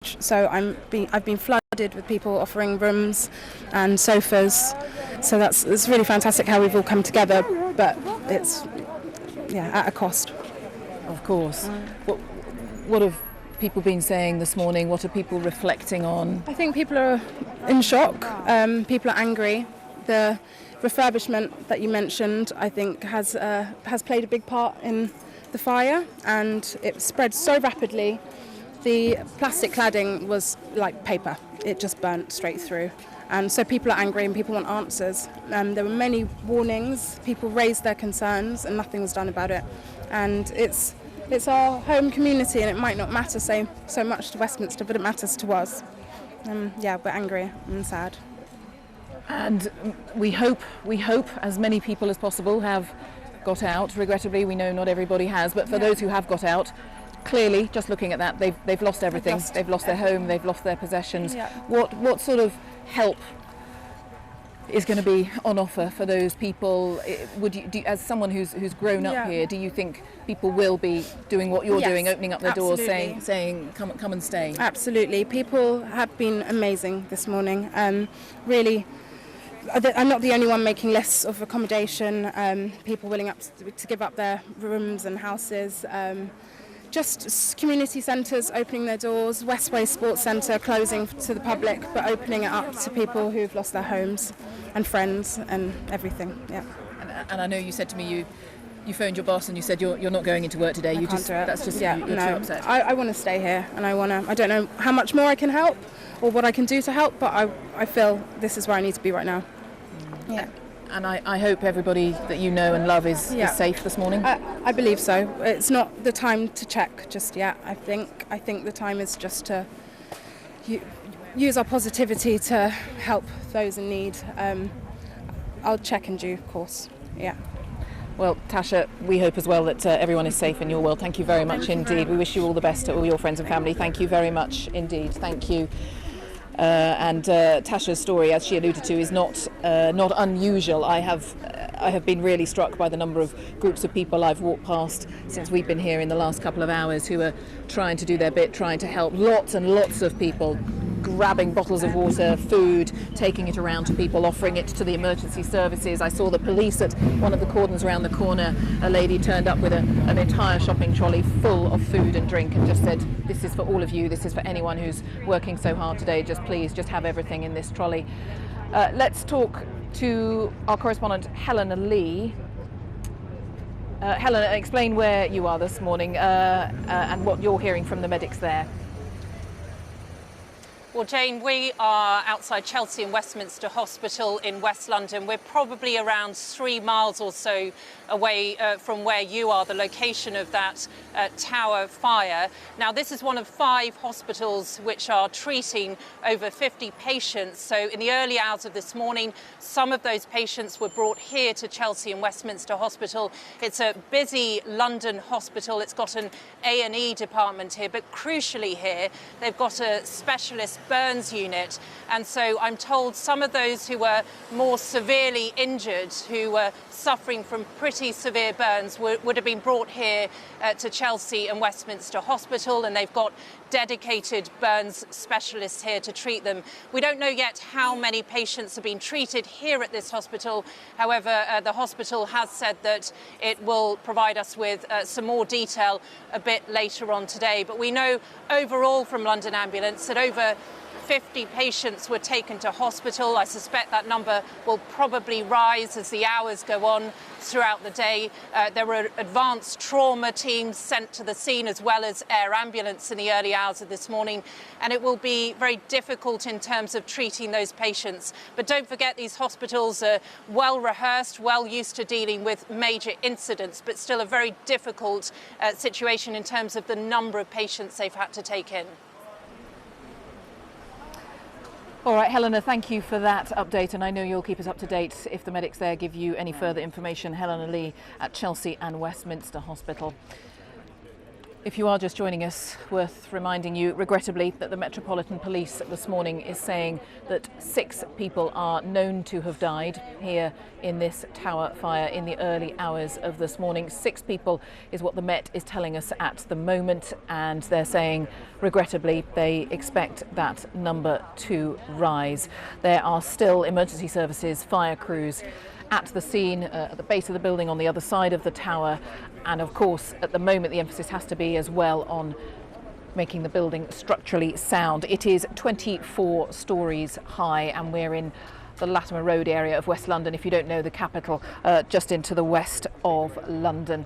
So I've been flooded with people offering rooms and sofas. So it's really fantastic how we've all come together, but it's at a cost. Of course. What have people been saying this morning? What are people reflecting on? I think people are in shock. People are angry. The refurbishment that you mentioned, I think, has played a big part in the fire, and it spread so rapidly. The plastic cladding was like paper. It just burnt straight through. And so people are angry and people want answers. There were many warnings. People raised their concerns and nothing was done about it. And it's our home community, and it might not matter so much to Westminster, but it matters to us. We're angry and sad. And we hope as many people as possible have got out. Regrettably, we know not everybody has, but for those who have got out, clearly, just looking at that, they've lost everything. They've lost their home, they've lost their possessions. Yeah. What sort of help is going to be on offer for those people? As someone who's grown up here, do you think people will be doing what you're doing, opening up their doors, saying come and stay? Absolutely. People have been amazing this morning. Really, I'm not the only one making lists of accommodation. People willing to give up their rooms and houses. Just community centres opening their doors, Westway Sports Centre closing to the public, but opening it up to people who've lost their homes and friends and everything. Yeah. And I know you said to me you phoned your boss and you said you're not going into work today. I can't do it. That's just you're too upset. I want to stay here, and I don't know how much more I can help or what I can do to help, but I feel this is where I need to be right now. Yeah. And I hope everybody that you know and love is safe this morning. I believe so. It's not the time to check just yet. I think the time is just to use our positivity to help those in need. I'll check in due course. Yeah. Well, Tasha, we hope as well that everyone is safe in your world. Thank you very much indeed. We wish you all the best to all your friends and family. Thank you very much indeed. Thank you. And Tasha's story, as she alluded to, is not unusual. I have been really struck by the number of groups of people I've walked past since we've been here in the last couple of hours who are trying to do their bit, trying to help. Lots and lots of people grabbing bottles of water, food, taking it around to people, offering it to the emergency services. I saw the police at one of the cordons around the corner. A lady turned up with an entire shopping trolley full of food and drink and just said, "This is for all of you. This is for anyone who's working so hard today. Please have everything in this trolley." Let's talk to our correspondent Helena Lee. Helena, explain where you are this morning and what you're hearing from the medics there. Well, Jane, we are outside Chelsea and Westminster Hospital in West London. We're probably around 3 miles or so away from where you are, the location of that tower fire. Now, this is one of 5 hospitals which are treating over 50 patients. So in the early hours of this morning, some of those patients were brought here to Chelsea and Westminster Hospital. It's a busy London hospital. It's got an A&E department here, but crucially here, they've got a specialist burns unit. And so I'm told some of those who were more severely injured, who were suffering from pretty severe burns, would have been brought here to Chelsea and Westminster Hospital, and they've got dedicated burns specialists here to treat them. We don't know yet how many patients have been treated here at this hospital. However, the hospital has said that it will provide us with some more detail a bit later on today. But we know overall from London Ambulance that over 50 patients were taken to hospital. I suspect that number will probably rise as the hours go on throughout the day. There were advanced trauma teams sent to the scene as well as air ambulance in the early hours of this morning, and it will be very difficult in terms of treating those patients. But don't forget, these hospitals are well rehearsed, well used to dealing with major incidents, but still a very difficult situation in terms of the number of patients they've had to take in. All right, Helena, thank you for that update, and I know you'll keep us up to date if the medics there give you any further information. Helena Lee at Chelsea and Westminster Hospital. If you are just joining us, worth reminding you, regrettably, that the Metropolitan Police this morning is saying that 6 people are known to have died here in this tower fire in the early hours of this morning. 6 people is what the Met is telling us at the moment, and they're saying, regrettably, they expect that number to rise. There are still emergency services, fire crews at the scene, at the base of the building on the other side of the tower. And of course, at the moment, the emphasis has to be as well on making the building structurally sound. It is 24 stories high, and we're in the Latimer Road area of West London, if you don't know the capital, just into the west of London.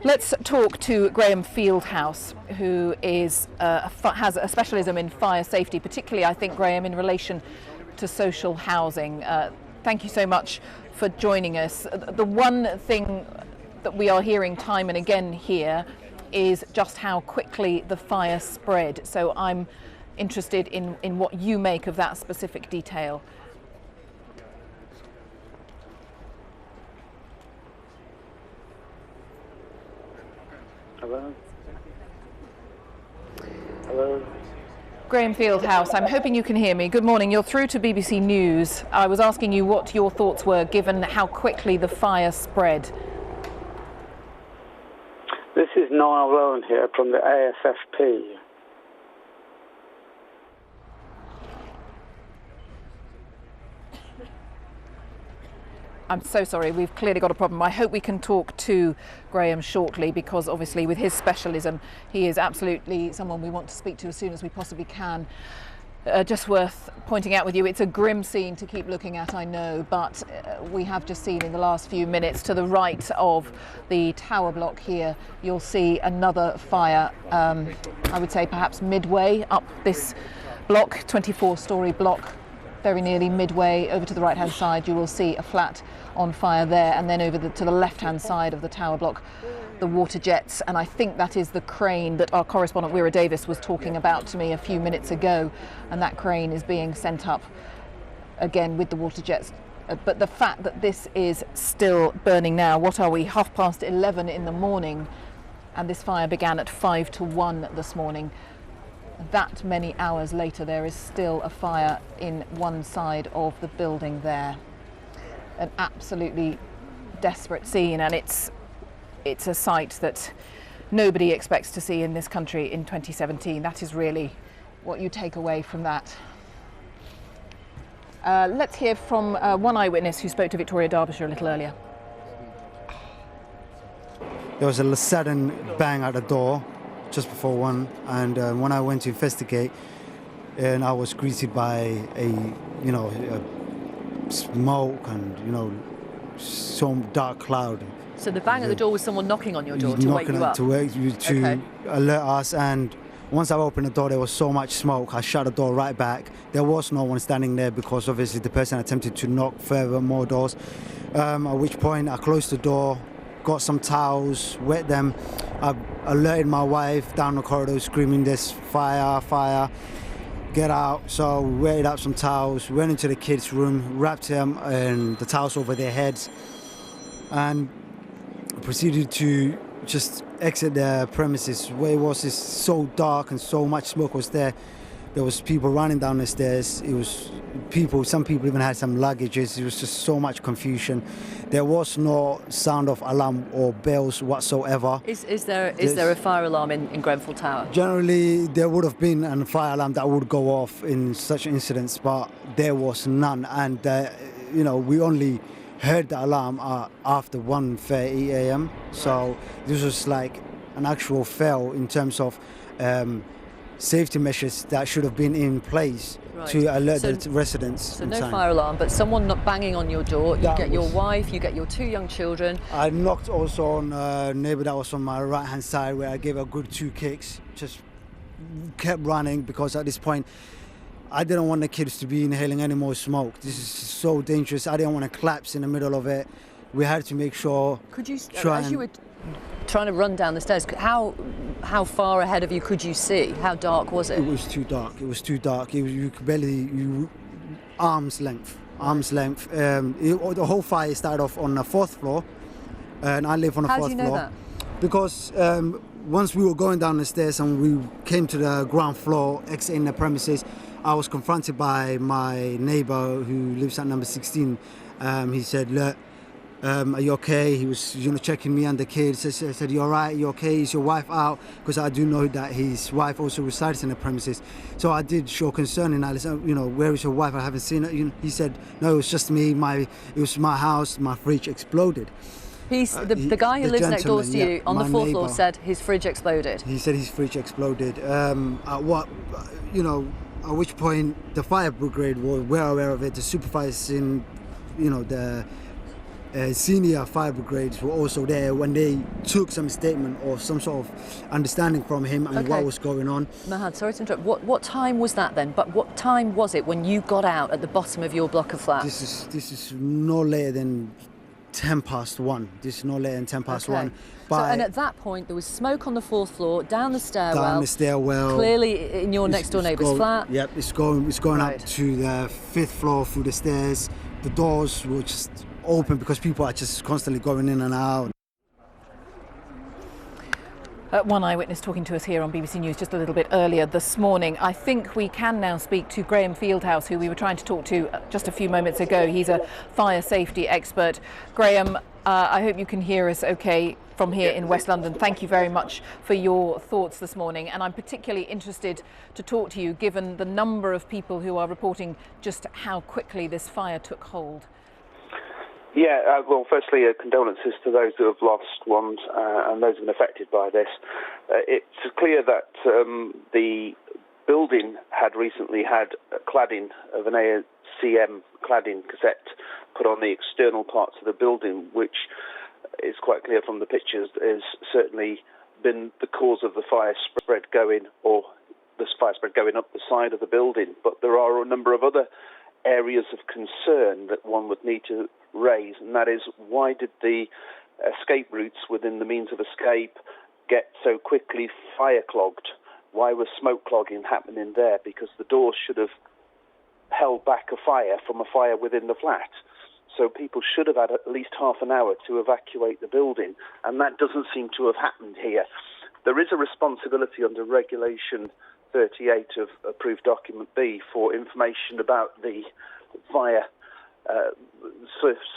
Let's talk to Graham Fieldhouse, who is has a specialism in fire safety, particularly, I think, Graham, in relation to social housing. Thank you so much for joining us. The one thing that we are hearing time and again here is just how quickly the fire spread. So I'm interested in what you make of that specific detail. Hello? Hello? Graham Fieldhouse, I'm hoping you can hear me. Good morning. You're through to BBC News. I was asking you what your thoughts were given how quickly the fire spread. This is Niall Rowan here from the ASFP. I'm so sorry, we've clearly got a problem. I hope we can talk to Graham shortly, because obviously with his specialism, he is absolutely someone we want to speak to as soon as we possibly can. Just worth pointing out with you, it's a grim scene to keep looking at, I know, but we have just seen in the last few minutes to the right of the tower block here, you'll see another fire, I would say perhaps midway up this block, 24-storey block. Very nearly midway over to the right-hand side, you will see a flat on fire there, and then over to the left-hand side of the tower block, the water jets, and I think that is the crane that our correspondent Weira Davis was talking about to me a few minutes ago, and that crane is being sent up again with the water jets. But the fact that this is still burning now, what are we, 11:30 in the morning, and this fire began at 5 to 1 this morning. That many hours later, there is still a fire in one side of the building there. An absolutely desperate scene, and it's a sight that nobody expects to see in this country in 2017. That is really what you take away from that. Let's hear from one eyewitness who spoke to Victoria Derbyshire a little earlier. There was a sudden bang at the door just before 1, and when I went to investigate, and I was greeted by a smoke and some dark cloud. So the bang at the door was someone knocking on your door to wake you up? To alert us, and once I opened the door there was so much smoke, I shut the door right back. There was no one standing there because obviously the person attempted to knock further more doors, at which point I closed the door, got some towels, wet them. I alerted my wife down the corridor screaming, "There's fire, fire, get out." So we wetted up some towels, went into the kids' room, wrapped them and the towels over their heads, and proceeded to just exit the premises. Where it was so dark and so much smoke was there. There was people running down the stairs. It was people, some people even had some luggages. It was just so much confusion. There was no sound of alarm or bells whatsoever. Is there a fire alarm in Grenfell Tower? Generally, there would have been a fire alarm that would go off in such incidents, but there was none. And, we only heard the alarm after 1:30 a.m. So this was like an actual fail in terms of safety measures that should have been in place to alert the residents. So no fire alarm, but someone not banging on your door. You get your wife, you get your 2 young children. I knocked also on a neighbour that was on my right-hand side, where I gave a good 2 kicks. Just kept running because at this point I didn't want the kids to be inhaling any more smoke. This is so dangerous. I didn't want to collapse in the middle of it. We had to make sure. Could you, as you were trying to run down the stairs, how far ahead of you could you see? How dark was it? It was too dark. You could barely, arm's length. The whole fire started off on the 4th floor, and I live on the 4th floor. How do you know that? Because once we were going down the stairs and we came to the ground floor, exiting the premises, I was confronted by my neighbour who lives at number 16. He said, look, are you okay? He was, checking me and the kids. I said, you all right? You okay? Is your wife out? Because I do know that his wife also resides in the premises. So I did show concern and I said, where is your wife? I haven't seen her. He said, no, it was just me. It was my house. My fridge exploded. The guy who lives next door to you on the fourth floor said his fridge exploded. He said his fridge exploded. At which point the fire brigade were well aware of it. The supervising, the senior fire brigades were also there when they took some statement or some sort of understanding from him and what was going on. Mahad, sorry to interrupt. What time was that then? But what time was it when you got out at the bottom of your block of flats? This is no later than 1:10. This is no later than 1:10. And at that point, there was smoke on the fourth floor, down the stairwell. Clearly in your next door neighbour's flat. Yep, it's going up to the 5th floor through the stairs. The doors were just open because people are just constantly going in and out. One eyewitness talking to us here on BBC News just a little bit earlier this morning. I think we can now speak to Graham Fieldhouse, who we were trying to talk to just a few moments ago. He's a fire safety expert. Graham, I hope you can hear us okay from here in West London. Thank you very much for your thoughts this morning. And I'm particularly interested to talk to you given the number of people who are reporting just how quickly this fire took hold. Yeah, well, firstly, condolences to those who have lost ones and those who have been affected by this. It's clear that the building had recently had cladding of an ACM cladding cassette put on the external parts of the building, which is quite clear from the pictures has certainly been the cause of the fire spread going up the side of the building. But there are a number of other areas of concern that one would need to raise, and that is, why did the escape routes within the means of escape get so quickly fire clogged? Why was smoke clogging happening there? Because the doors should have held back a fire from a fire within the flat. So people should have had at least half an hour to evacuate the building, and that doesn't seem to have happened here. There is a responsibility under Regulation 38 of Approved Document B for information about the fire,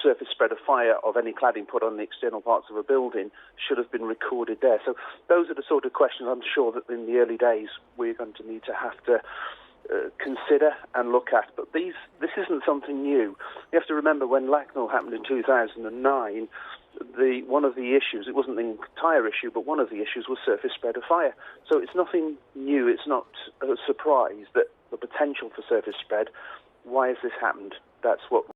surface spread of fire of any cladding put on the external parts of a building should have been recorded there. So those are the sort of questions I'm sure that in the early days we're going to need to have to consider and look at. But this isn't something new. You have to remember when Lacknell happened in 2009, one of the issues, it wasn't the entire issue, but one of the issues was surface spread of fire. So it's nothing new. It's not a surprise that the potential for surface spread. Why has this happened? That's what